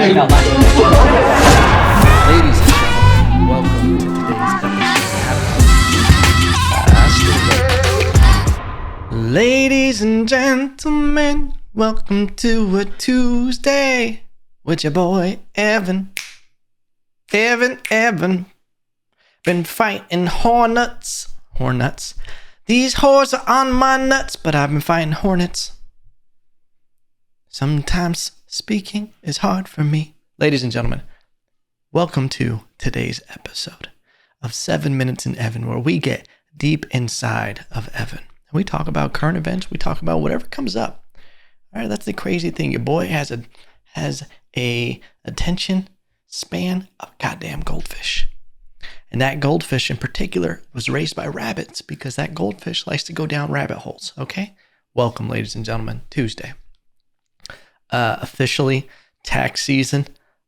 saying out loud. Ladies and gentlemen, welcome to today's episode. Ladies and gentlemen, welcome to a Tuesday with your boy Evan. Evan. Been fighting hornets. These whores are on my nuts, but I've been fighting hornets. Sometimes speaking is hard for me. Ladies and gentlemen, welcome to today's episode of 7 Minutes in Evan, where we get deep inside of Evan. We talk about current events. We talk about whatever comes up. All right, that's the crazy thing. Your boy has a attention span of a goddamn goldfish. And that goldfish in particular was raised by rabbits because that goldfish likes to go down rabbit holes, okay? Welcome, ladies and gentlemen, Tuesday. Officially tax season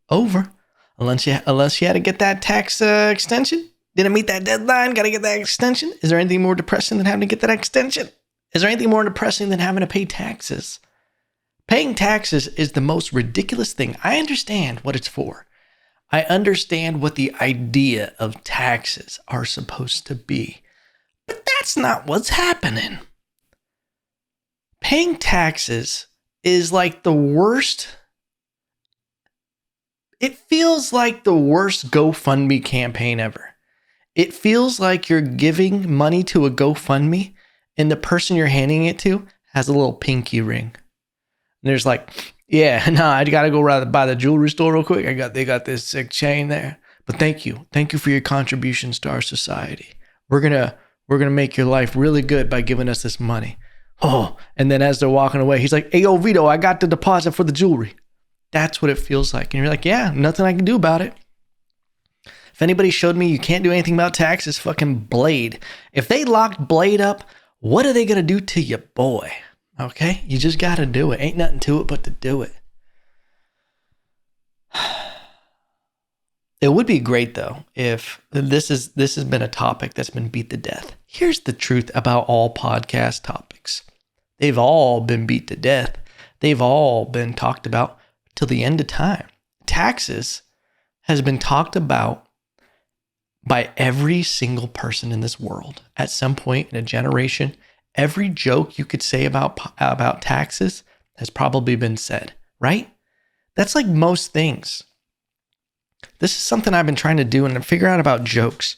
over. Unless you had to get that tax extension. Didn't meet that deadline, got to get that extension. Is there anything more depressing than having to get that extension? Is there anything more depressing than having to pay taxes? Paying taxes is the most ridiculous thing. I understand what it's for. I understand what the idea of taxes are supposed to be. But that's not what's happening. Paying taxes is like the worst. It feels like the worst GoFundMe campaign ever. It feels like you're giving money to a GoFundMe and the person you're handing it to has a little pinky ring. And there's like, yeah, no, I got to go by the jewelry store real quick. They got this sick chain there. But thank you for your contributions to our society. We're gonna make your life really good by giving us this money. Oh, and then as they're walking away, he's like, "Hey, yo, Vito, I got the deposit for the jewelry." That's what it feels like, and you're like, "Yeah, nothing I can do about it." If anybody showed me you can't do anything about taxes, fucking Blade. If they locked Blade up, what are they gonna do to your boy? Okay, you just gotta do it. Ain't nothing to it but to do it. It would be great though if this has been a topic that's been beat to death. Here's the truth about all podcast topics. They've all been beat to death. They've all been talked about till the end of time. Taxes has been talked about by every single person in this world at some point in a generation. Every joke you could say about taxes has probably been said, right? That's like most things. This is something I've been trying to do and figure out about jokes.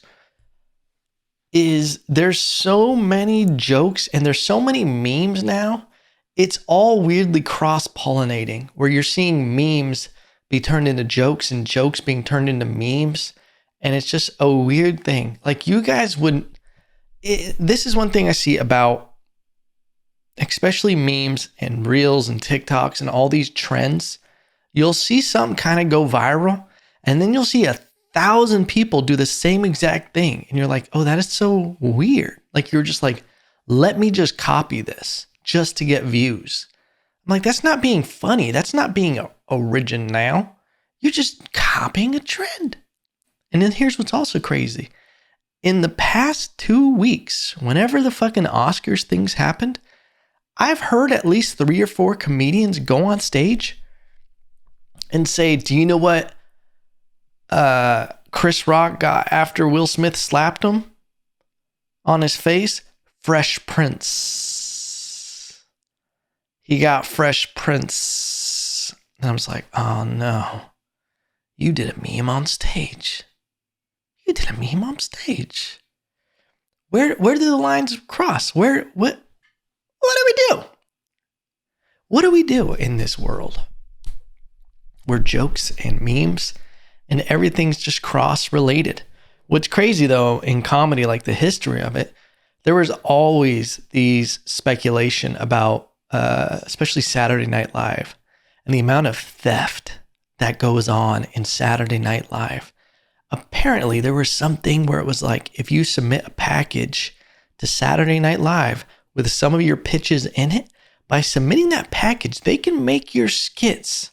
There's so many jokes and there's so many memes now. It's all weirdly cross-pollinating where you're seeing memes be turned into jokes and jokes being turned into memes. And it's just a weird thing. Like you guys wouldn't. This is one thing I see about especially memes and reels and TikToks and all these trends. You'll see something kind of go viral and then you'll see 1,000 people do the same exact thing. And you're like, oh, that is so weird. Like you're just like, let me just copy this just to get views. I'm like, that's not being funny. That's not being original. You're just copying a trend. And then here's what's also crazy. In the past 2 weeks, whenever the fucking Oscars things happened, I've heard at least 3 or 4 comedians go on stage and say, do you know what Chris Rock got after Will Smith slapped him on his face? Fresh Prince. He got Fresh Prince. And I was like, oh no, you did a meme on stage. You did a meme on stage. Where do the lines cross? What do we do? What do we do in this world where jokes and memes and everything's just cross-related? What's crazy though, in comedy, like the history of it, there was always these speculation about, especially Saturday Night Live and the amount of theft that goes on in Saturday Night Live. Apparently there was something where it was like, if you submit a package to Saturday Night Live with some of your pitches in it, by submitting that package, they can make your skits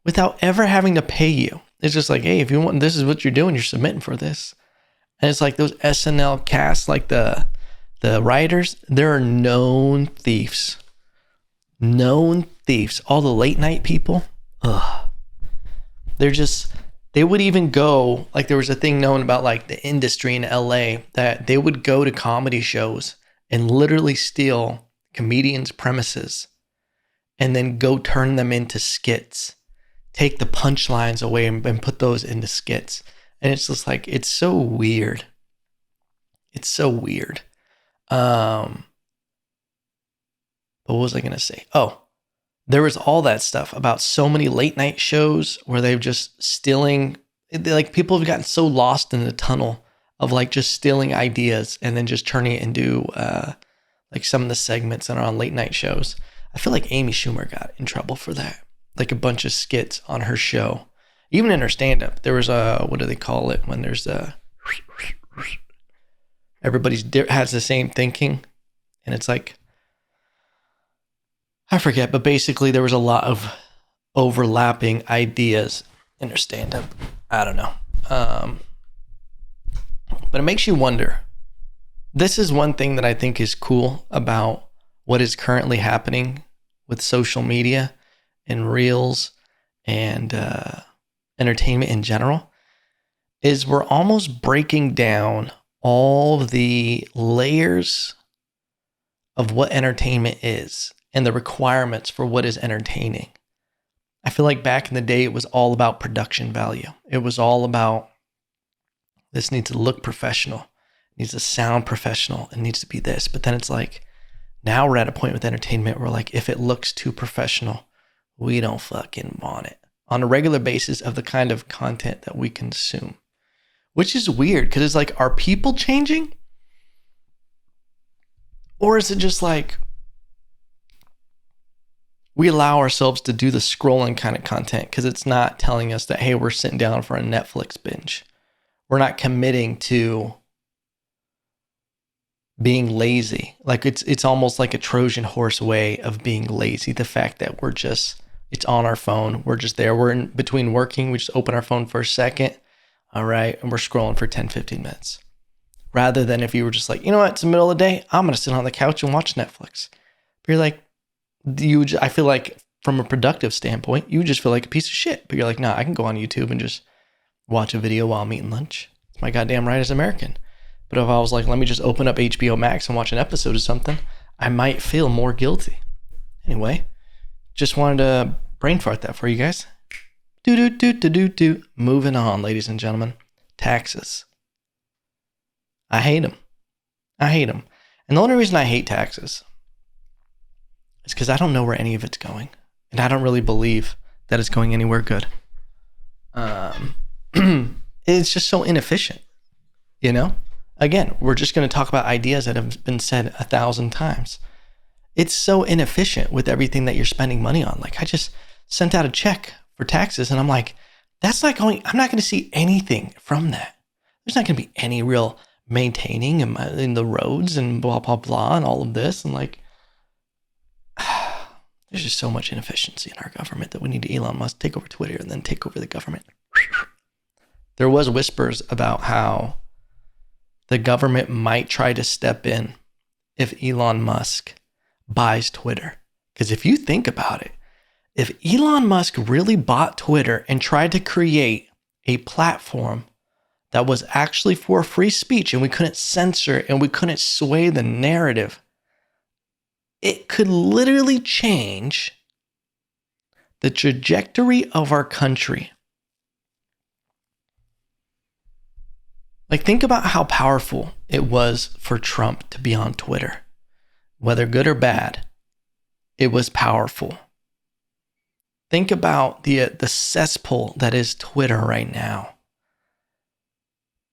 without ever having to pay you. It's just like, hey, if you want, this is what you're doing, you're submitting for this. And it's like those SNL casts, like the writers, they're known thieves. Known thieves. All the late night people, They would even go, like there was a thing known about like the industry in LA that they would go to comedy shows and literally steal comedians' premises and then go turn them into skits, take the punchlines away and put those into skits. And it's just like, it's so weird. It's so weird. But what was I going to say? Oh, there was all that stuff about so many late night shows where they've just stealing, like people have gotten so lost in the tunnel of like just stealing ideas and then just turning it into like some of the segments that are on late night shows. I feel like Amy Schumer got in trouble for that. Like a bunch of skits on her show. Even in her stand-up, there was a, what do they call it when there's a, everybody's has the same thinking. And it's like, I forget, but basically there was a lot of overlapping ideas in her stand-up. I don't know. But it makes you wonder. This is one thing that I think is cool about what is currently happening with social media and reels and entertainment in general, is we're almost breaking down all the layers of what entertainment is and the requirements for what is entertaining. I feel like back in the day, it was all about production value. It was all about, this needs to look professional, it needs to sound professional, it needs to be this. But then it's like, now we're at a point with entertainment where like, if it looks too professional, we don't fucking want it on a regular basis of the kind of content that we consume, which is weird because it's like, are people changing? Or is it just like, we allow ourselves to do the scrolling kind of content because it's not telling us that, hey, we're sitting down for a Netflix binge. We're not committing to being lazy. Like it's almost like a Trojan horse way of being lazy. The fact that it's on our phone. We're just there. We're in between working. We just open our phone for a second. All right. And we're scrolling for 10, 15 minutes. Rather than if you were just like, you know what, it's the middle of the day, I'm going to sit on the couch and watch Netflix. But you're like, I feel like from a productive standpoint, you just feel like a piece of shit. But you're like, nah, I can go on YouTube and just watch a video while I'm eating lunch. It's my goddamn right as American. But if I was like, let me just open up HBO Max and watch an episode of something, I might feel more guilty. Anyway, just wanted to brain fart that for you guys. Moving on, ladies and gentlemen. Taxes. I hate them. And the only reason I hate taxes is because I don't know where any of it's going. And I don't really believe that it's going anywhere good. It's just so inefficient, you know? Again, we're just going to talk about ideas that have been said 1,000 times. It's so inefficient with everything that you're spending money on. Like I just sent out a check for taxes and I'm like, I'm not going to see anything from that. There's not going to be any real maintaining in the roads and blah, blah, blah, and all of this. And like, there's just so much inefficiency in our government that we need to Elon Musk take over Twitter and then take over the government. There was whispers about how the government might try to step in if Elon Musk buys Twitter. Because if you think about it, if Elon Musk really bought Twitter and tried to create a platform that was actually for free speech and we couldn't censor and we couldn't sway the narrative, it could literally change the trajectory of our country. Like, think about how powerful it was for Trump to be on Twitter. Whether good or bad, it was powerful. Think about the cesspool that is Twitter right now.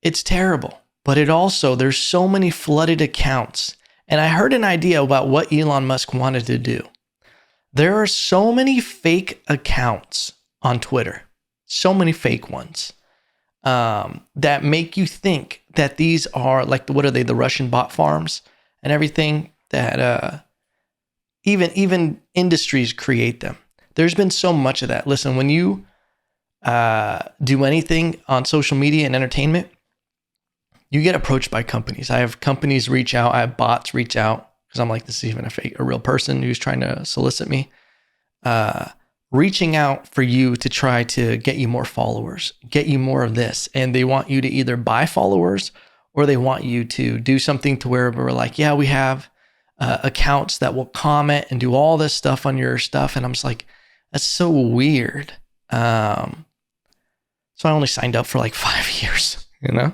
It's terrible, but there's so many flooded accounts. And I heard an idea about what Elon Musk wanted to do. There are so many fake accounts on Twitter, so many fake ones. That make you think that these are like, what are they, the Russian bot farms and everything that even industries create them. There's been so much of that. Listen, when you do anything on social media and entertainment, you get approached by companies. I have companies reach out. I have bots reach out because I'm like, this is even a real person who's trying to solicit me. reaching out for you to try to get you more followers, get you more of this. And they want you to either buy followers or they want you to do something to where we're like, yeah, we have accounts that will comment and do all this stuff on your stuff. And I'm just like, that's so weird. So I only signed up for like 5 years, you know?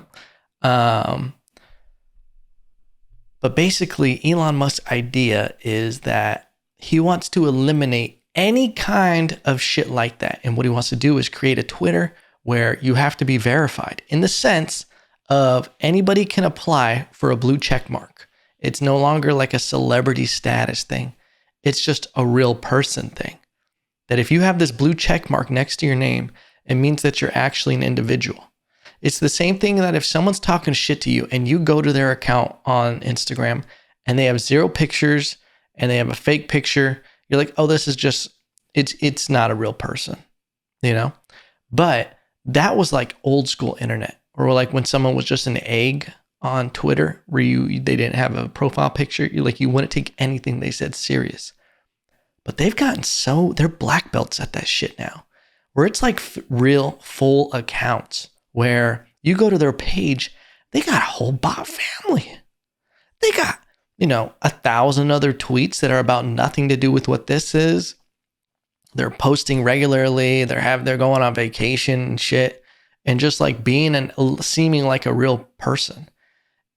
But basically, Elon Musk's idea is that he wants to eliminate any kind of shit like that. And what he wants to do is create a Twitter where you have to be verified in the sense of anybody can apply for a blue check mark. It's no longer like a celebrity status thing. It's just a real person thing. That if you have this blue check mark next to your name, it means that you're actually an individual. It's the same thing that if someone's talking shit to you and you go to their account on Instagram and they have 0 pictures and they have a fake picture, you're like, oh, this is just, it's not a real person, you know? But that was like old school internet, or like when someone was just an egg on Twitter where they didn't have a profile picture, you wouldn't take anything they said serious. But they've gotten they're black belts at that shit now, where it's like real full accounts where you go to their page, they got a whole bot family. They got, 1,000 other tweets that are about nothing to do with what this is. They're posting regularly. They're going on vacation and shit, and just like seeming like a real person.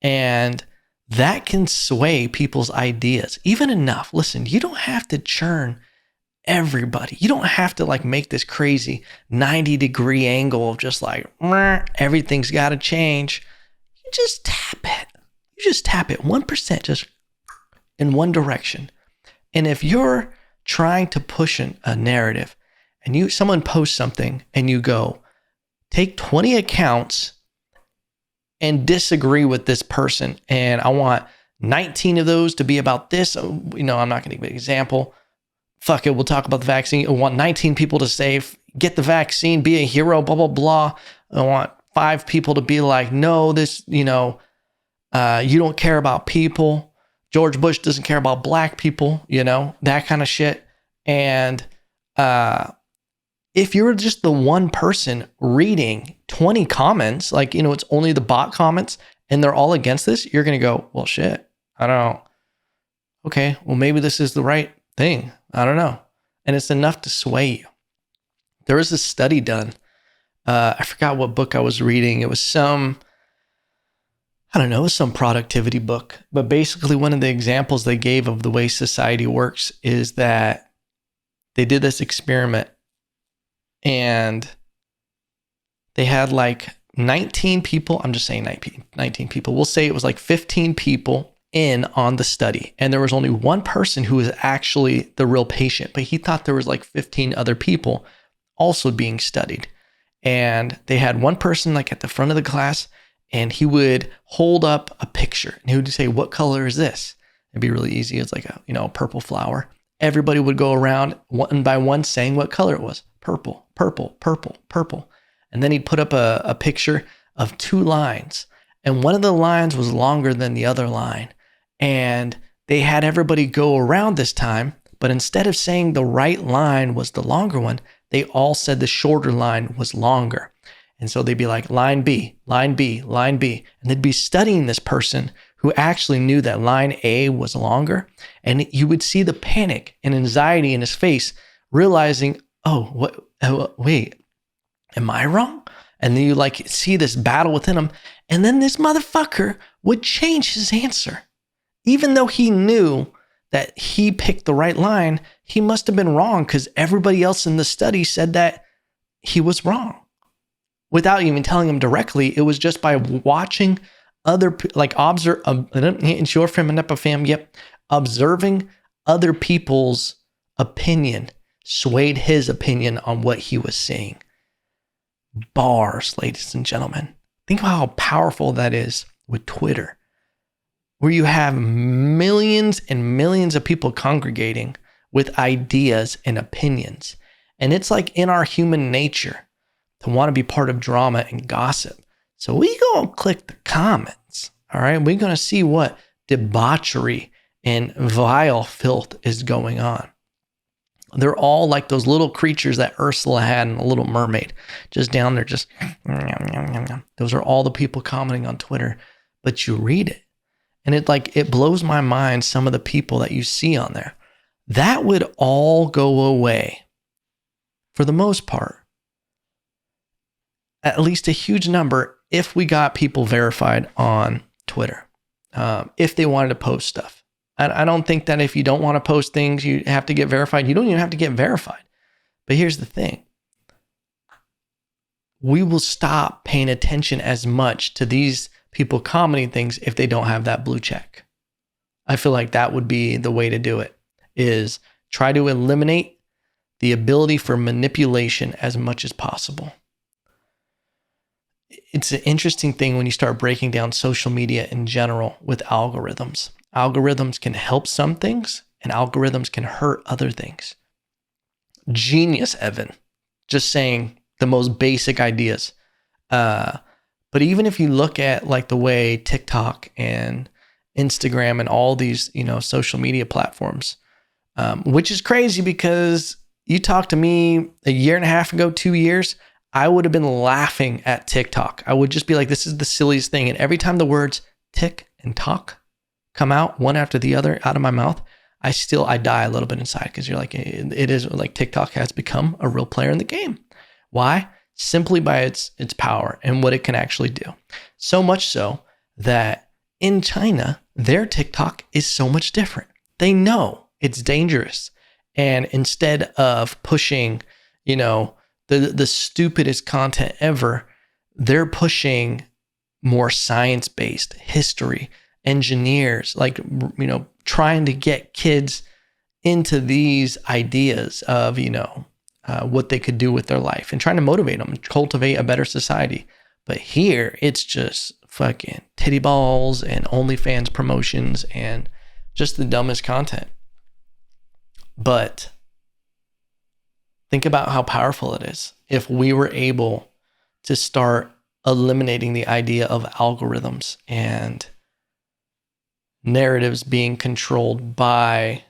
And that can sway people's ideas even enough. Listen, you don't have to churn everybody. You don't have to like make this crazy 90-degree angle of just like, everything's got to change. You just tap it. 1%, just in one direction. And if you're trying to push a narrative and someone posts something and you go, take 20 accounts and disagree with this person, and I want 19 of those to be about this. I'm not going to give an example. Fuck it, we'll talk about the vaccine. I want 19 people to say, get the vaccine, be a hero, blah, blah, blah. I want 5 people to be like, no, this, you don't care about people. George Bush doesn't care about black people, that kind of shit. And if you're just the one person reading 20 comments, it's only the bot comments and they're all against this, you're going to go, well, shit, I don't know. Okay, well, maybe this is the right thing. I don't know. And it's enough to sway you. There was a study done. I forgot what book I was reading. It was some productivity book. But basically one of the examples they gave of the way society works is that they did this experiment and they had like 19 people. I'm just saying 19 people. We'll say it was like 15 people in on the study. And there was only one person who was actually the real patient, but he thought there was like 15 other people also being studied. And they had one person like at the front of the class, and he would hold up a picture and he would say, what color is this? It'd be really easy. It's like a purple flower. Everybody would go around one by one saying what color it was. Purple, purple, purple, purple. And then he'd put up a picture of 2 lines. And one of the lines was longer than the other line. And they had everybody go around this time, but instead of saying the right line was the longer one, they all said the shorter line was longer. And so they'd be like, line B, line B, line B. And they'd be studying this person who actually knew that line A was longer. And you would see the panic and anxiety in his face, realizing, wait, am I wrong? And then you see this battle within him. And then this motherfucker would change his answer. Even though he knew that he picked the right line, he must have been wrong because everybody else in the study said that he was wrong. Without even telling him directly, it was just by watching observing other people's opinion swayed his opinion on what he was seeing. Bars, ladies and gentlemen. Think about how powerful that is with Twitter, where you have millions and millions of people congregating with ideas and opinions. And it's like in our human nature to want to be part of drama and gossip. So we go and click the comments. All right. We're going to see what debauchery and vile filth is going on. They're all like those little creatures that Ursula had in The Little Mermaid, just down there, just those are all the people commenting on Twitter. But you read it, and it blows my mind, some of the people that you see on there. That would all go away for the most part, at least a huge number, if we got people verified on Twitter, if they wanted to post stuff. I don't think that if you don't want to post things, you have to get verified. You don't even have to get verified. But here's the thing. We will stop paying attention as much to these people commenting things if they don't have that blue check. I feel like that would be the way to do it, is try to eliminate the ability for manipulation as much as possible. It's an interesting thing when you start breaking down social media in general with algorithms. Algorithms can help some things, and algorithms can hurt other things. Genius, Evan. Just saying the most basic ideas. But even if you look at like the way TikTok and Instagram and all these, social media platforms, which is crazy because you talked to me a year and a half ago, 2 years, I would have been laughing at TikTok. I would just be like, this is the silliest thing. And every time the words tick and talk come out one after the other out of my mouth, I die a little bit inside, because you're like, it is like TikTok has become a real player in the game. Why? Simply by its power and what it can actually do. So much so that in China, their TikTok is so much different. They know it's dangerous. And instead of pushing, the stupidest content ever, they're pushing more science-based history, engineers, trying to get kids into these ideas of, what they could do with their life, and trying to motivate them, cultivate a better society. But here, it's just fucking titty balls and OnlyFans promotions and just the dumbest content. But think about how powerful it is if we were able to start eliminating the idea of algorithms and narratives being controlled by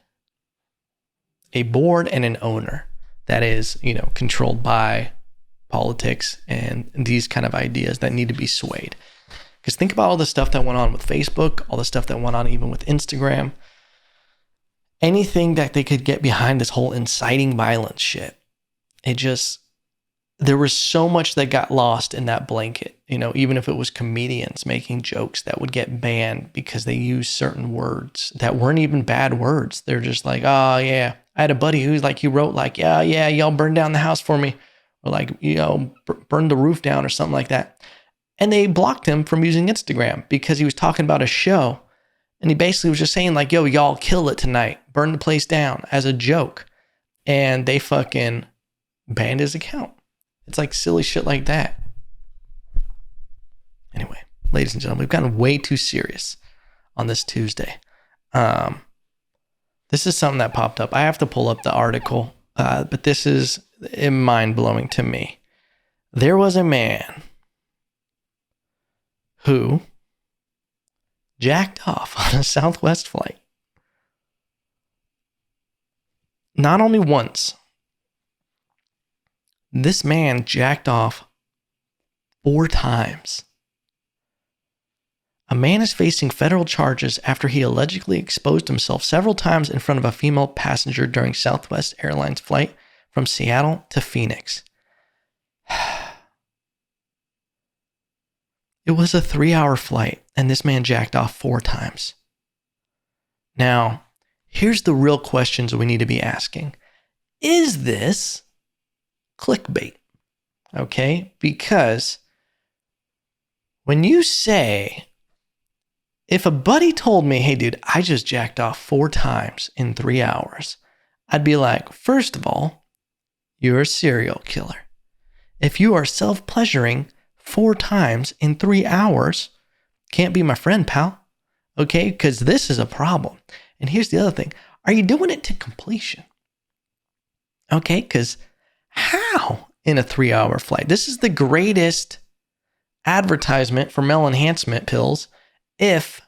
a board and an owner that is, controlled by politics and these kind of ideas that need to be swayed. Because think about all the stuff that went on with Facebook, all the stuff that went on even with Instagram, anything that they could get behind this whole inciting violence shit. There was so much that got lost in that blanket, even if it was comedians making jokes that would get banned because they used certain words that weren't even bad words. They're just like, oh yeah, I had a buddy who's like, he wrote like, yeah, y'all burn down the house for me, or like, burn the roof down or something like that. And they blocked him from using Instagram because he was talking about a show. And he basically was just saying like, yo, y'all kill it tonight, burn the place down, as a joke. And they fucking banned his account. It's like silly shit like that. Anyway, ladies and gentlemen, we've gotten way too serious on this Tuesday. This is something that popped up. I have to pull up the article, but this is mind-blowing to me. There was a man who jacked off on a Southwest flight. Not only once, this man jacked off 4 times. A man is facing federal charges after he allegedly exposed himself several times in front of a female passenger during Southwest Airlines flight from Seattle to Phoenix. It was a 3-hour flight, and this man jacked off 4 times. Now, here's the real questions we need to be asking. Is this clickbait? Okay? Because when you say, if a buddy told me, hey dude, I just jacked off 4 times in 3 hours, I'd be like, first of all, you're a serial killer. If you are self-pleasuring 4 times in 3 hours, can't be my friend, pal. Okay? Because this is a problem. And here's the other thing. Are you doing it to completion? Okay? Because how in a 3-hour flight? This is the greatest advertisement for male enhancement pills if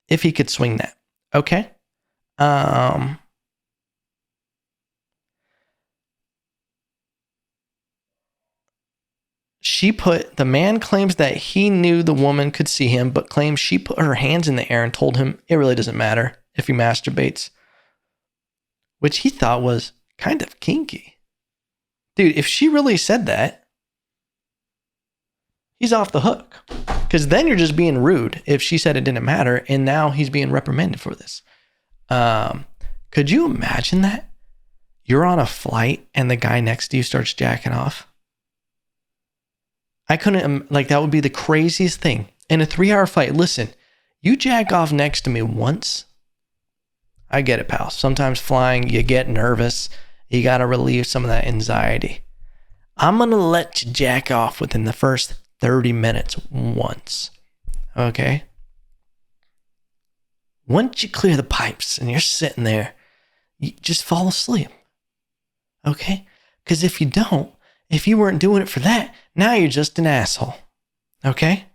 he could swing that. Okay? The man claims that he knew the woman could see him, but claims she put her hands in the air and told him it really doesn't matter if he masturbates, which he thought was kind of kinky. Dude, if she really said that, he's off the hook. Because then you're just being rude if she said it didn't matter, and now he's being reprimanded for this. Could you imagine that? You're on a flight and the guy next to you starts jacking off. I couldn't, that would be the craziest thing. In a 3-hour flight, listen, you jack off next to me once, I get it, pal. Sometimes flying, you get nervous. You got to relieve some of that anxiety. I'm going to let you jack off within the first 30 minutes once. Okay? Once you clear the pipes and you're sitting there, you just fall asleep. Okay? Because if you don't, if you weren't doing it for that, now you're just an asshole. Okay?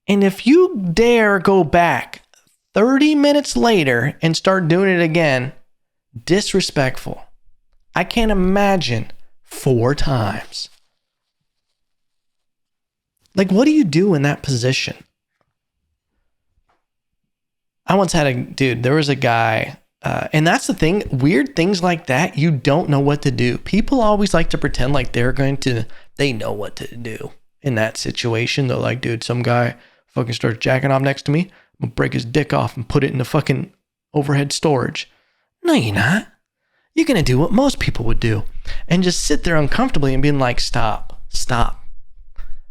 And if you dare go back 30 minutes later and start doing it again, disrespectful. I can't imagine 4 times. What do you do in that position? I once had there was a guy, and that's the thing, weird things like that, you don't know what to do. People always like to pretend like they know what to do in that situation. They're like, dude, some guy fucking starts jacking off next to me, I'm gonna break his dick off and put it in the fucking overhead storage. No, you're not. You're gonna do what most people would do and just sit there uncomfortably and being like, stop.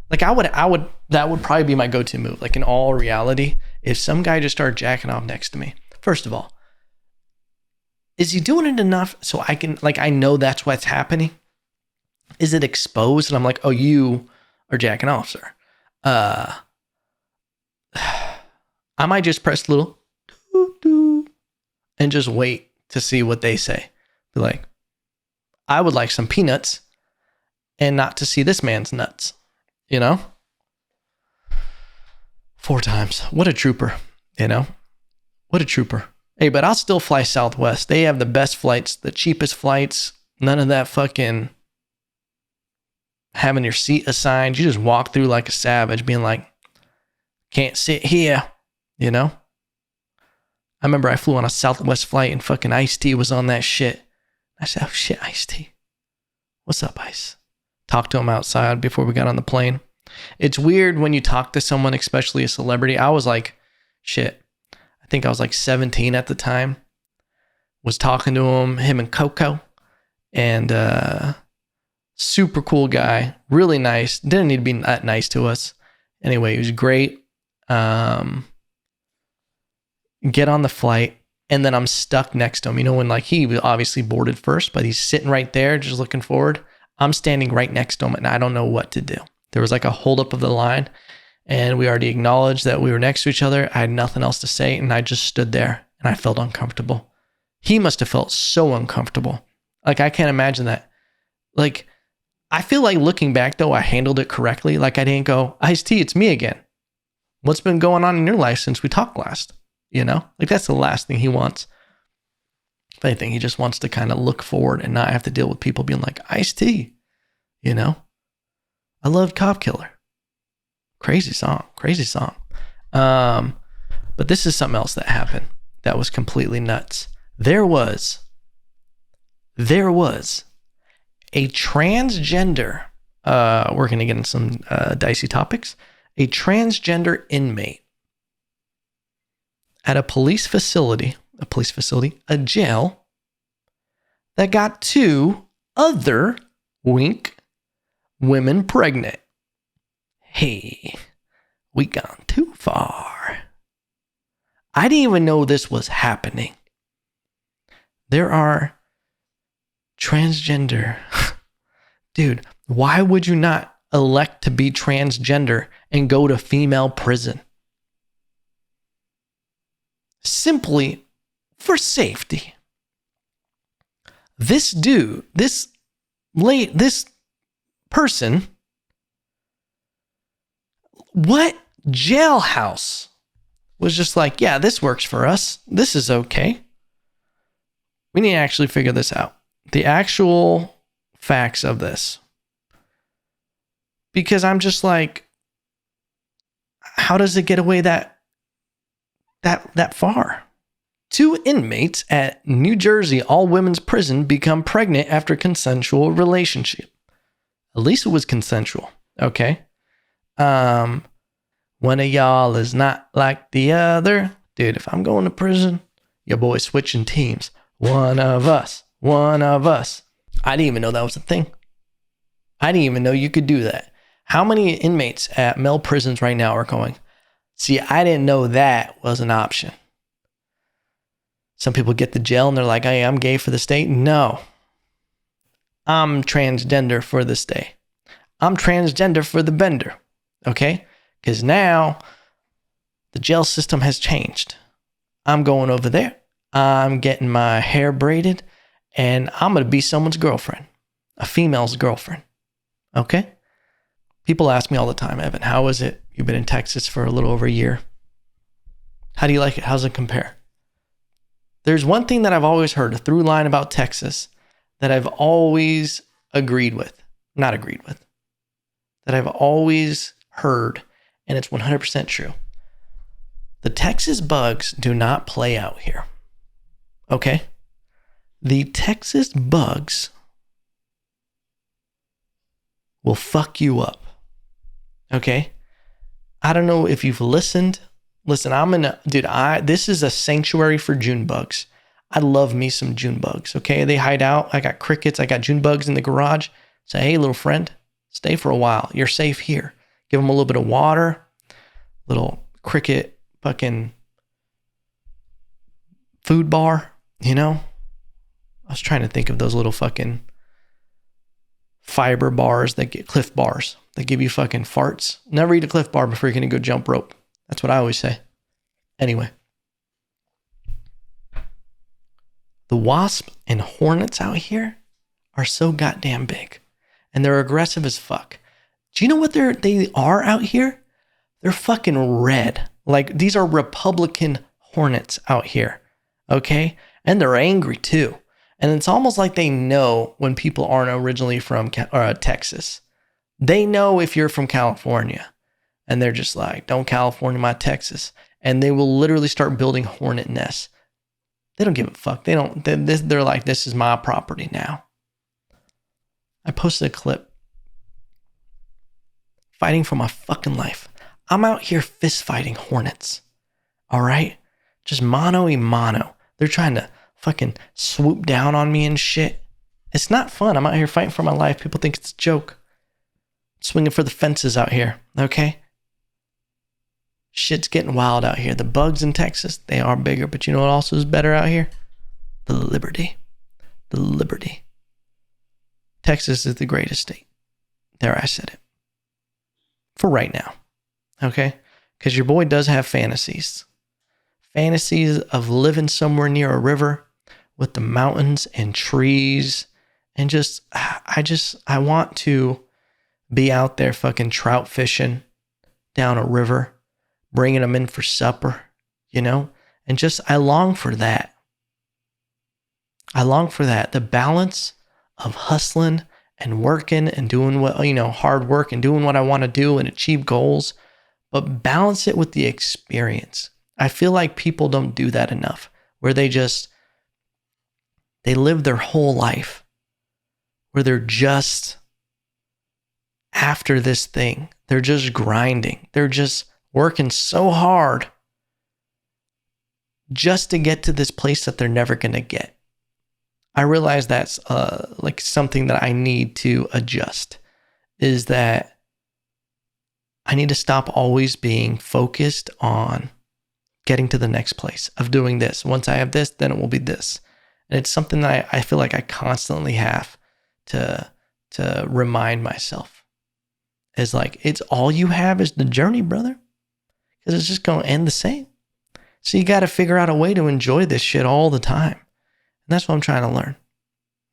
That would probably be my go-to move. In all reality, if some guy just started jacking off next to me, first of all, is he doing it enough so I can, I know that's what's happening? Is it exposed? And I'm like, oh, you are jacking off, sir. I might just press a little doo-doo and just wait to see what they say. Be like, I would like some peanuts and not to see this man's nuts. 4 times. What a trooper, What a trooper. Hey, but I'll still fly Southwest. They have the best flights, the cheapest flights. None of that fucking having your seat assigned. You just walk through like a savage being like, can't sit here, I remember I flew on a Southwest flight and fucking Ice-T was on that shit. I said, oh shit, Ice-T. What's up, Ice? Talked to him outside before we got on the plane. It's weird when you talk to someone, especially a celebrity. I was like, shit. I think I was 17 at the time. Was talking to him and Coco. And super cool guy. Really nice. Didn't need to be that nice to us. Anyway, he was great. Get on the flight. And then I'm stuck next to him. When he was obviously boarded first, but he's sitting right there just looking forward. I'm standing right next to him and I don't know what to do. There was a holdup of the line and we already acknowledged that we were next to each other. I had nothing else to say and I just stood there and I felt uncomfortable. He must have felt so uncomfortable. I can't imagine that. I feel like looking back though, I handled it correctly. I didn't go, Ice-T, it's me again. What's been going on in your life since we talked last? That's the last thing he wants. If anything, he just wants to kind of look forward and not have to deal with people being like, Ice-T, I love Cop Killer. Crazy song. But this is something else that happened that was completely nuts. There was a transgender, we're going to get into some dicey topics, a transgender inmate at a police facility, a jail, that got 2 other, wink, women pregnant. Hey, we gone too far. I didn't even know this was happening. There are transgender. Dude, why would you not elect to be transgender and go to female prison? Simply for safety. This person, what jailhouse was just yeah, this works for us. This is okay. We need to actually figure this out. The actual facts of this. Because I'm just like, how does it get away that far? 2 inmates at New Jersey all-women's prison become pregnant after consensual relationship. At least it was consensual, okay? One of y'all is not like the other. Dude, if I'm going to prison, your boy's switching teams. One of us. I didn't even know that was a thing. I didn't even know you could do that. How many inmates at male prisons right now are going, see, I didn't know that was an option. Some people get to jail and they're like, hey, I'm gay for the state. No. I'm transgender for the state. I'm transgender for the bender. Okay? Because now the jail system has changed. I'm going over there. I'm getting my hair braided and I'm going to be someone's girlfriend. A female's girlfriend. Okay? People ask me all the time, Evan, how is it? You've been in Texas for a little over a year. How do you like it? How's it compare? There's one thing that I've always heard, a through line about Texas that I've always that I've always heard, and it's 100% true. The Texas bugs do not play out here. Okay? The Texas bugs will fuck you up. Okay? I don't know if you've listened. Listen, this is a sanctuary for June bugs. I love me some June bugs, okay? They hide out. I got crickets. I got June bugs in the garage. Say, hey, little friend, stay for a while. You're safe here. Give them a little bit of water, little cricket fucking food bar, you know? I was trying to think of those little fucking fiber bars Cliff bars that give you fucking farts. Never eat a Cliff bar before you're going to go jump rope. That's what I always say. Anyway. The wasps and hornets out here are so goddamn big. And they're aggressive as fuck. Do you know what they are out here? They're fucking red. Like, these are Republican hornets out here. Okay? And they're angry too. And it's almost like they know when people aren't originally from Texas. They know if you're from California. And they're just like, don't California my Texas. And they will literally start building hornet nests. They don't give a fuck. They're like, this is my property now. I posted a clip. Fighting for my fucking life. I'm out here fist fighting hornets. All right? Just mano a mano. They're trying to fucking swoop down on me and shit. It's not fun. I'm out here fighting for my life. People think it's a joke. Swinging for the fences out here. Okay? Shit's getting wild out here. The bugs in Texas, they are bigger. But you know what also is better out here? The liberty. The liberty. Texas is the greatest state. There, I said it. For right now. Okay? Because your boy does have fantasies. Fantasies of living somewhere near a river with the mountains and trees. And I want to be out there fucking trout fishing down a river. Bringing them in for supper, you know? And I long for that. I long for that. The balance of hustling and working and doing hard work and doing what I want to do and achieve goals, but balance it with the experience. I feel like people don't do that enough, where they live their whole life, where they're just after this thing. They're just grinding. They're just working so hard just to get to this place that they're never going to get. I realize that's like something that I need to adjust, is that I need to stop always being focused on getting to the next place of doing this. Once I have this, then it will be this. And it's something that I feel like I constantly have to remind myself. Is like, it's all you have is the journey, brother. Because it's just going to end the same. So you got to figure out a way to enjoy this shit all the time. And that's what I'm trying to learn.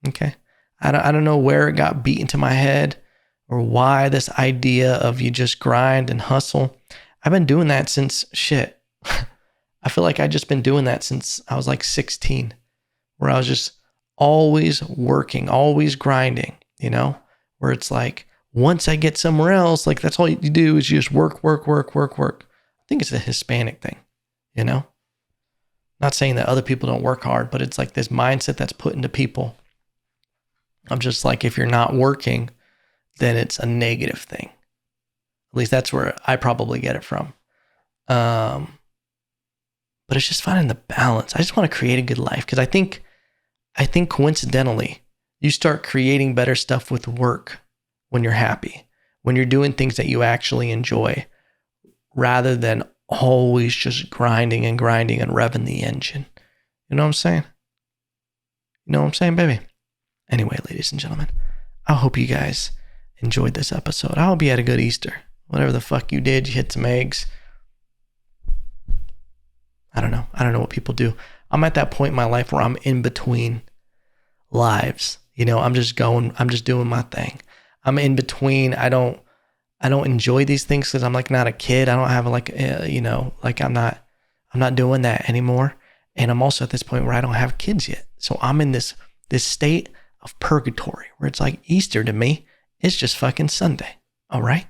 Okay? I don't know where it got beat into my head or why this idea of you just grind and hustle. I've been doing that since shit. I feel like I've just been doing that since I was like 16, where I was just always working, always grinding, you know, where it's like once I get somewhere else, like that's all you do is you just work. I think it's a Hispanic thing, you know? Not saying that other people don't work hard, but it's like this mindset that's put into people. I'm just like, if you're not working, then it's a negative thing. At least that's where I probably get it from. But it's just finding the balance. I just want to create a good life because I think coincidentally, you start creating better stuff with work when you're happy, when you're doing things that you actually enjoy, rather than always just grinding and revving the engine. You know what I'm saying? You know what I'm saying, baby? Anyway, ladies and gentlemen, I hope you guys enjoyed this episode. I hope you had a good Easter. Whatever the fuck you did, you hit some eggs. I don't know what people do. I'm at that point in my life where I'm in between lives. You know, I'm just doing my thing. I'm in between. I don't enjoy these things because I'm like not a kid. I don't have like, like I'm not doing that anymore. And I'm also at this point where I don't have kids yet. So I'm in this state of purgatory where it's like Easter to me. It's just fucking Sunday. All right.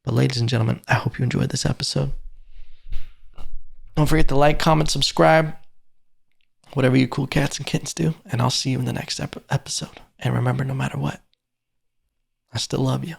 But ladies and gentlemen, I hope you enjoyed this episode. Don't forget to like, comment, subscribe, whatever you cool cats and kittens do. And I'll see you in the next episode. And remember, no matter what, I still love you.